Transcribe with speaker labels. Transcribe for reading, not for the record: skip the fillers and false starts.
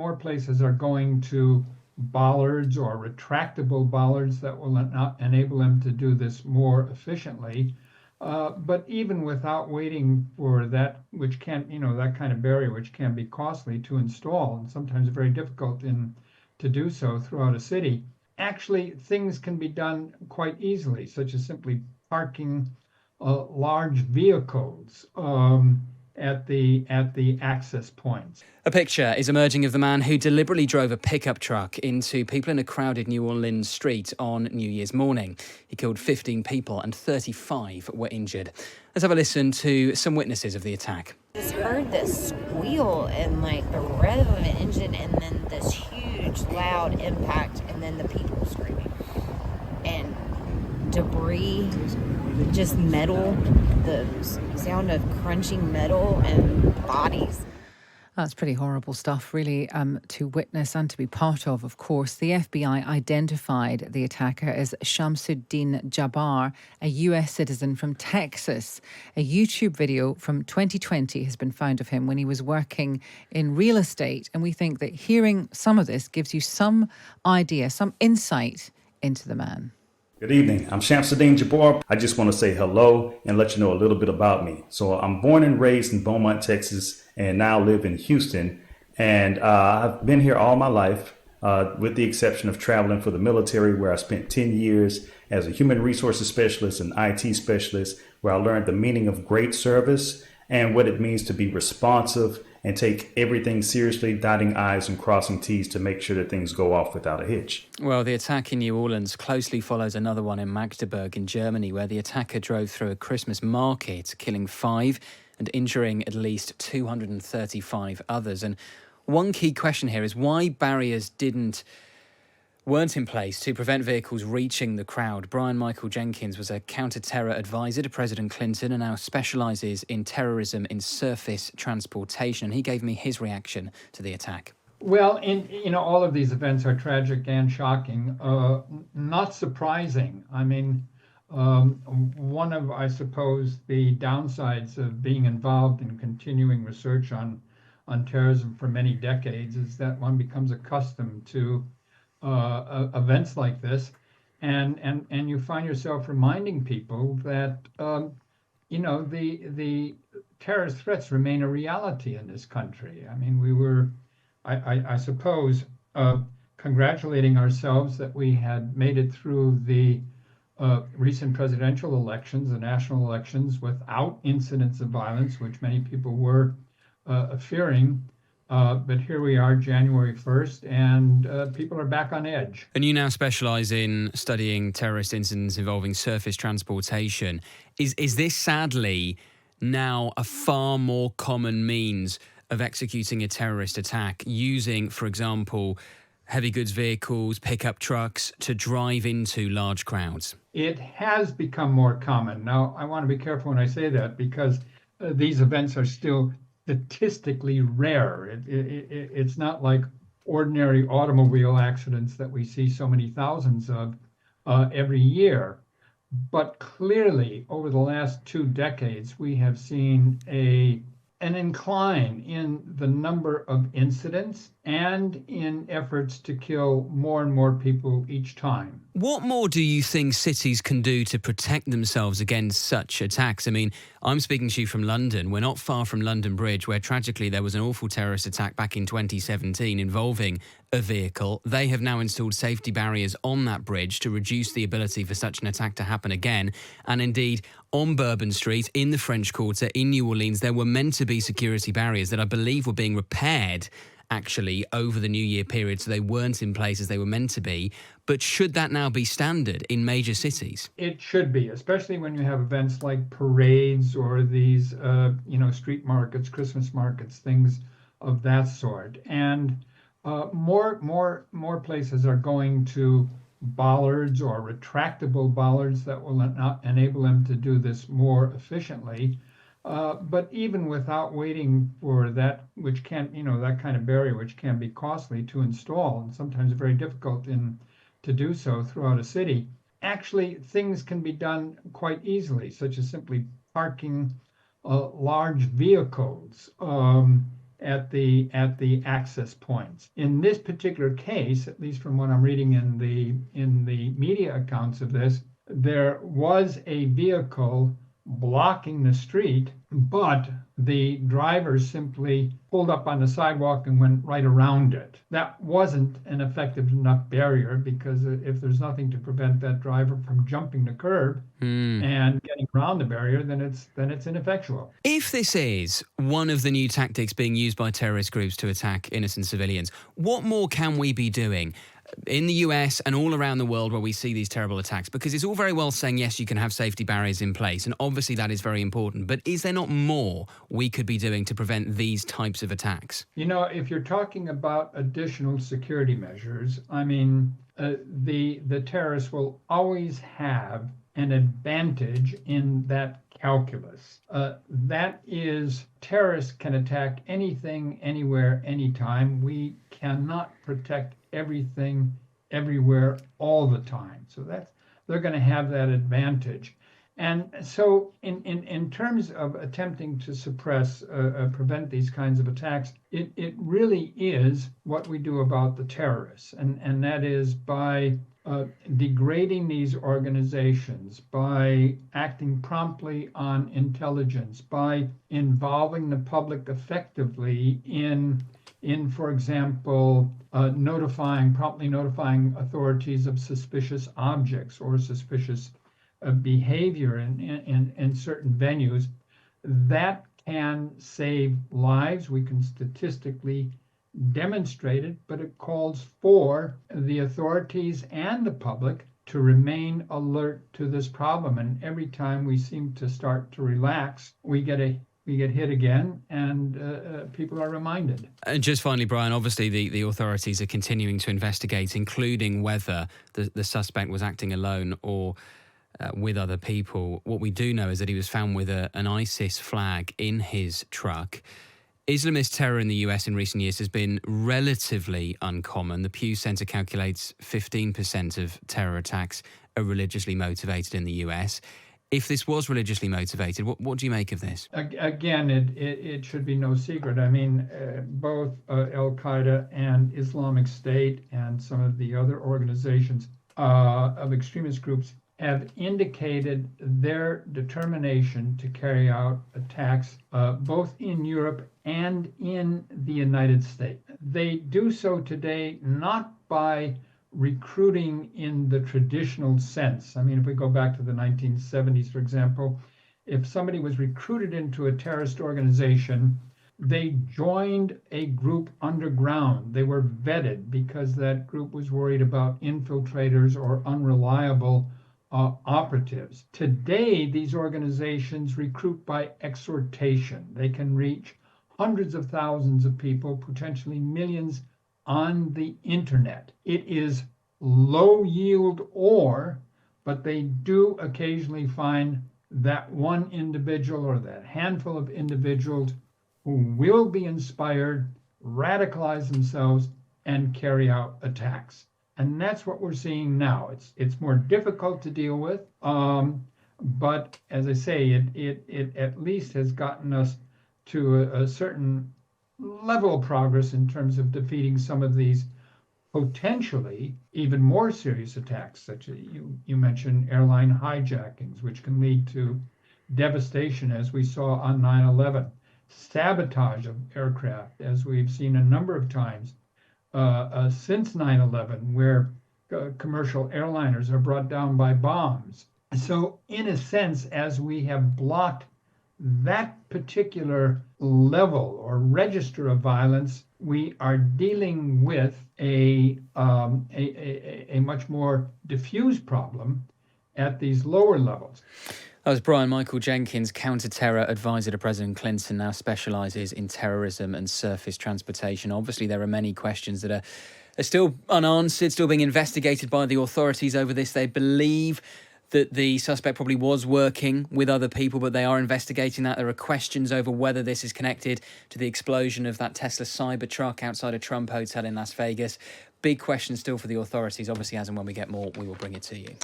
Speaker 1: more places are going to bollards or retractable bollards that will enable them to do this more efficiently. But even without waiting for that, which can, that kind of barrier, which can be costly to install and sometimes very difficult to do so throughout a city, actually things can be done quite easily, such as simply parking large vehicles at the access points.
Speaker 2: A picture is emerging of the man who deliberately drove a pickup truck into people in a crowded New Orleans street on New Year's morning. He killed 15 people and 35 were injured. Let's have a listen to some witnesses of the attack.
Speaker 3: I just heard this squeal and like the rev of an engine and then this huge loud impact and then the people screaming. And debris, just metal, the sound of crunching metal and bodies.
Speaker 4: That's pretty horrible stuff, really, to witness and to be part of course. The FBI identified the attacker as Shamsuddin Jabbar, a US citizen from Texas. A YouTube video from 2020 has been found of him when he was working in real estate. And we think that hearing some of this gives you some idea, some insight into the man.
Speaker 5: Good evening. I'm Shamsuddin Jabbar. I just want to say hello and let you know a little bit about me. So I'm born and raised in Beaumont, Texas, and now live in Houston. And I've been here all my life, with the exception of traveling for the military, where I spent 10 years as a human resources specialist and IT specialist, where I learned the meaning of great service and what it means to be responsive and take everything seriously, dotting I's and crossing T's to make sure that things go off without a hitch.
Speaker 2: Well, the attack in New Orleans closely follows another one in Magdeburg in Germany, where the attacker drove through a Christmas market, killing 5 and injuring at least 235 others. And one key question here is why barriers weren't in place to prevent vehicles reaching the crowd. Brian Michael Jenkins was a counter-terror advisor to President Clinton and now specialises in terrorism in surface transportation. And he gave me his reaction to the attack.
Speaker 1: Well, all of these events are tragic and shocking. Not surprising. I mean, one of, I suppose, the downsides of being involved in continuing research on terrorism for many decades is that one becomes accustomed to events like this, and you find yourself reminding people that the terrorist threats remain a reality in this country. I mean, we were, I suppose, congratulating ourselves that we had made it through the recent presidential elections, the national elections, without incidents of violence, which many people were fearing. But here we are, January 1st, and people are back on edge.
Speaker 2: And you now specialise in studying terrorist incidents involving surface transportation. Is this sadly now a far more common means of executing a terrorist attack, using, for example, heavy goods vehicles, pickup trucks to drive into large crowds?
Speaker 1: It has become more common. Now, I want to be careful when I say that because these events are still statistically rare. It's not like ordinary automobile accidents that we see so many thousands of every year. But clearly, over the last 2 decades, we have seen an incline in the number of incidents and in efforts to kill more and more people each time.
Speaker 2: What more do you think cities can do to protect themselves against such attacks? I mean, I'm speaking to you from London. We're not far from London Bridge, where tragically there was an awful terrorist attack back in 2017 involving a vehicle. They have now installed safety barriers on that bridge to reduce the ability for such an attack to happen again. And indeed, on Bourbon Street, in the French Quarter, in New Orleans, there were meant to be security barriers that I believe were being repaired actually over the New Year period, so they weren't in place as they were meant to be. But should that now be standard in major cities?
Speaker 1: It should be, especially when you have events like parades or these, street markets, Christmas markets, things of that sort. And more places are going to bollards or retractable bollards that will enable them to do this more efficiently. But even without waiting for that, which can, that kind of barrier, which can be costly to install and sometimes very difficult to do so throughout a city, actually things can be done quite easily, such as simply parking large vehicles at the access points. In this particular case, at least from what I'm reading in the media accounts of this, there was a vehicle blocking the street, but the driver simply pulled up on the sidewalk and went right around it. That wasn't an effective enough barrier, because if there's nothing to prevent that driver from jumping the curb and getting around the barrier, then it's ineffectual.
Speaker 2: If this is one of the new tactics being used by terrorist groups to attack innocent civilians, what more can we be doing in the US and all around the world where we see these terrible attacks? Because it's all very well saying, yes, you can have safety barriers in place, and obviously that is very important, but is there not more we could be doing to prevent these types of attacks?
Speaker 1: You know, if you're talking about additional security measures, I mean, the terrorists will always have an advantage in that calculus. That is, terrorists can attack anything, anywhere, anytime. We cannot protect everything, everywhere, all the time. So they're going to have that advantage. And so in terms of attempting to suppress, prevent these kinds of attacks, it really is what we do about the terrorists. And that is by degrading these organizations, by acting promptly on intelligence, by involving the public effectively in for example, promptly notifying authorities of suspicious objects or suspicious behavior in certain venues. That can save lives. We can statistically demonstrate it, but it calls for the authorities and the public to remain alert to this problem. And every time we seem to start to relax, we get hit again, and people are reminded.
Speaker 2: And just finally, Brian, obviously the authorities are continuing to investigate, including whether the suspect was acting alone or with other people. What we do know is that he was found with an ISIS flag in his truck. Islamist terror in the US in recent years has been relatively uncommon. The Pew Center calculates 15% of terror attacks are religiously motivated in the US. If this was religiously motivated, what do you make of this?
Speaker 1: Again, it should be no secret. I mean, both Al-Qaeda and Islamic State and some of the other organizations of extremist groups have indicated their determination to carry out attacks both in Europe and in the United States. They do so today not by recruiting in the traditional sense. I mean, if we go back to the 1970s, for example, if somebody was recruited into a terrorist organization, they joined a group underground. They were vetted because that group was worried about infiltrators or unreliable operatives. Today, these organizations recruit by exhortation. They can reach hundreds of thousands of people, potentially millions, on the internet. It is low yield ore, but they do occasionally find that one individual or that handful of individuals who will be inspired, radicalize themselves, and carry out attacks. And that's what we're seeing now. It's more difficult to deal with, but as I say, it at least has gotten us to a certain level of progress in terms of defeating some of these potentially even more serious attacks, such as you mentioned airline hijackings, which can lead to devastation, as we saw on 9/11, sabotage of aircraft, as we've seen a number of times since 9/11, where commercial airliners are brought down by bombs. So in a sense, as we have blocked that particular level or register of violence, we are dealing with a much more diffuse problem at these lower levels.
Speaker 2: That was Brian Michael Jenkins, counter-terror advisor to President Clinton, now specialises in terrorism and surface transportation. Obviously, there are many questions that are still unanswered, still being investigated by the authorities over this. They believe that the suspect probably was working with other people, but they are investigating that. There are questions over whether this is connected to the explosion of that Tesla Cybertruck outside a Trump hotel in Las Vegas. Big question still for the authorities. Obviously, as and when we get more, we will bring it to you.